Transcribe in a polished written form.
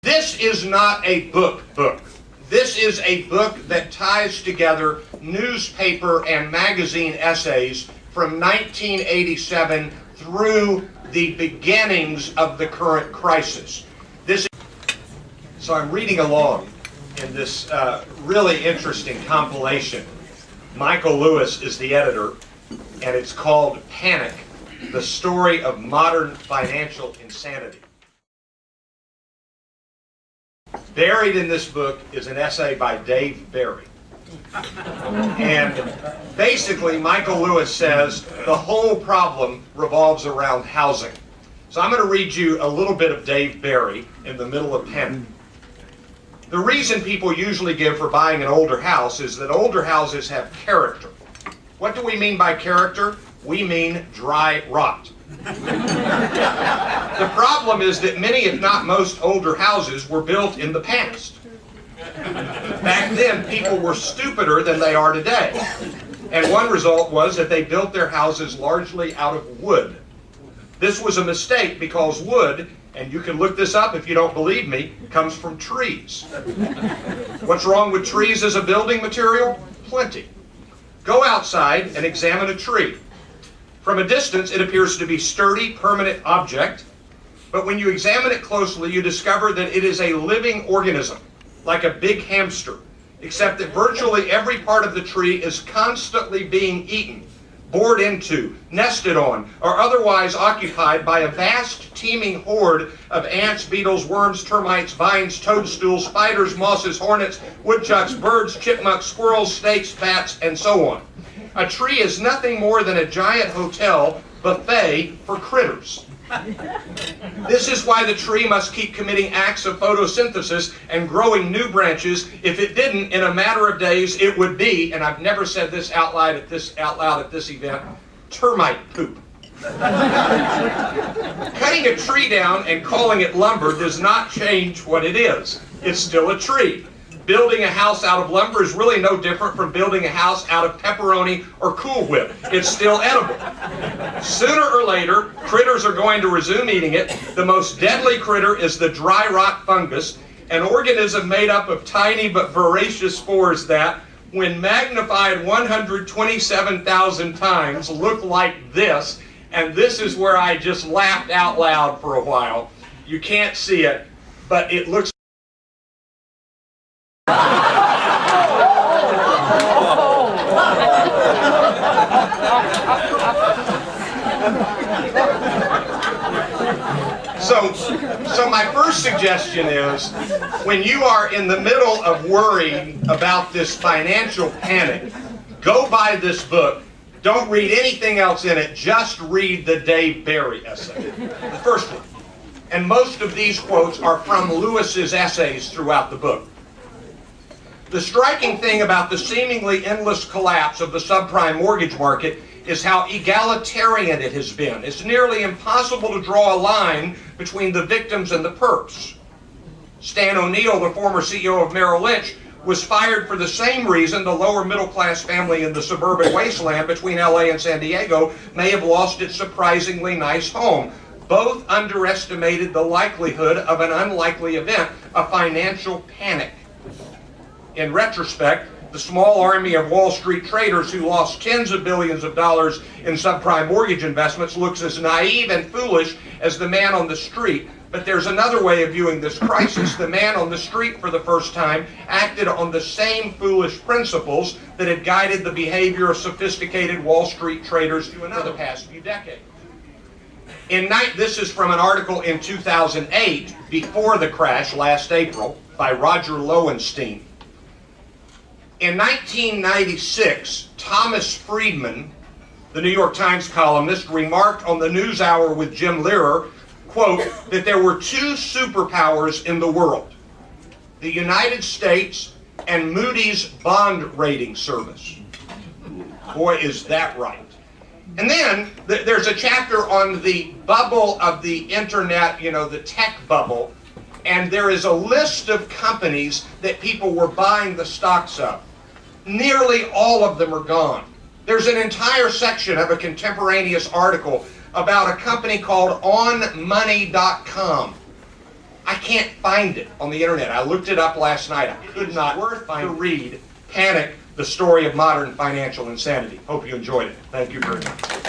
This is not a book. This is a book that ties together newspaper and magazine essays from 1987 through the beginnings of the current crisis. So I'm reading along in this really interesting compilation. Michael Lewis is the editor, and it's called Panic, the Story of Modern Financial Insanity. Buried in this book is an essay by Dave Barry. And basically, Michael Lewis says the whole problem revolves around housing. So I'm going to read you a little bit of Dave Barry in the middle of Panic. The reason people usually give for buying an older house is that older houses have character. What do we mean by character? We mean dry rot. The problem is that many, if not most, older houses were built in the past. Back then, people were stupider than they are today. And one result was that they built their houses largely out of wood. This was a mistake because wood, and you can look this up if you don't believe me, comes from trees. What's wrong with trees as a building material? Plenty. Go outside and examine a tree. From a distance, it appears to be a sturdy, permanent object, but when you examine it closely, you discover that it is a living organism, like a big hamster, except that virtually every part of the tree is constantly being eaten, bored into, nested on, or otherwise occupied by a vast teeming horde of ants, beetles, worms, termites, vines, toadstools, spiders, mosses, hornets, woodchucks, birds, chipmunks, squirrels, snakes, bats, and so on. A tree is nothing more than a giant hotel buffet for critters. This is why the tree must keep committing acts of photosynthesis and growing new branches. If it didn't, in a matter of days, it would be, and I've never said this out loud at this event, termite poop. Cutting a tree down and calling it lumber does not change what it is. It's still a tree. Building a house out of lumber is really no different from building a house out of pepperoni or Cool Whip. It's still edible. Sooner or later, critters are going to resume eating it. The most deadly critter is the dry rot fungus, an organism made up of tiny but voracious spores that, when magnified 127,000 times, look like this. And this is where I just laughed out loud for a while. You can't see it, but it looks So my first suggestion is, when you are in the middle of worrying about this financial panic, go buy this book. Don't read anything else in it. Just read the Dave Barry essay, the first one. And most of these quotes are from Lewis's essays throughout the book. The striking thing about the seemingly endless collapse of the subprime mortgage market is how egalitarian it has been. It's nearly impossible to draw a line between the victims and the perps. Stan O'Neill, the former CEO of Merrill Lynch, was fired for the same reason the lower middle class family in the suburban wasteland between LA and San Diego may have lost its surprisingly nice home. Both underestimated the likelihood of an unlikely event, a financial panic. In retrospect, the small army of Wall Street traders who lost tens of billions of dollars in subprime mortgage investments looks as naive and foolish as the man on the street. But there's another way of viewing this crisis. The man on the street for the first time acted on the same foolish principles that had guided the behavior of sophisticated Wall Street traders for the past few decades. This is from an article in 2008, before the crash last April, by Roger Lowenstein. In 1996, Thomas Friedman, the New York Times columnist, remarked on the NewsHour with Jim Lehrer, quote, that there were two superpowers in the world, the United States and Moody's bond rating service. Boy, is that right. And then there's a chapter on the bubble of the internet, the tech bubble, and there is a list of companies that people were buying the stocks of. Nearly all of them are gone. There's an entire section of a contemporaneous article about a company called OnMoney.com. I can't find it on the internet. I looked it up last night. I could not. Worth to read. Panic, the story of modern financial insanity. Hope you enjoyed it. Thank you very much.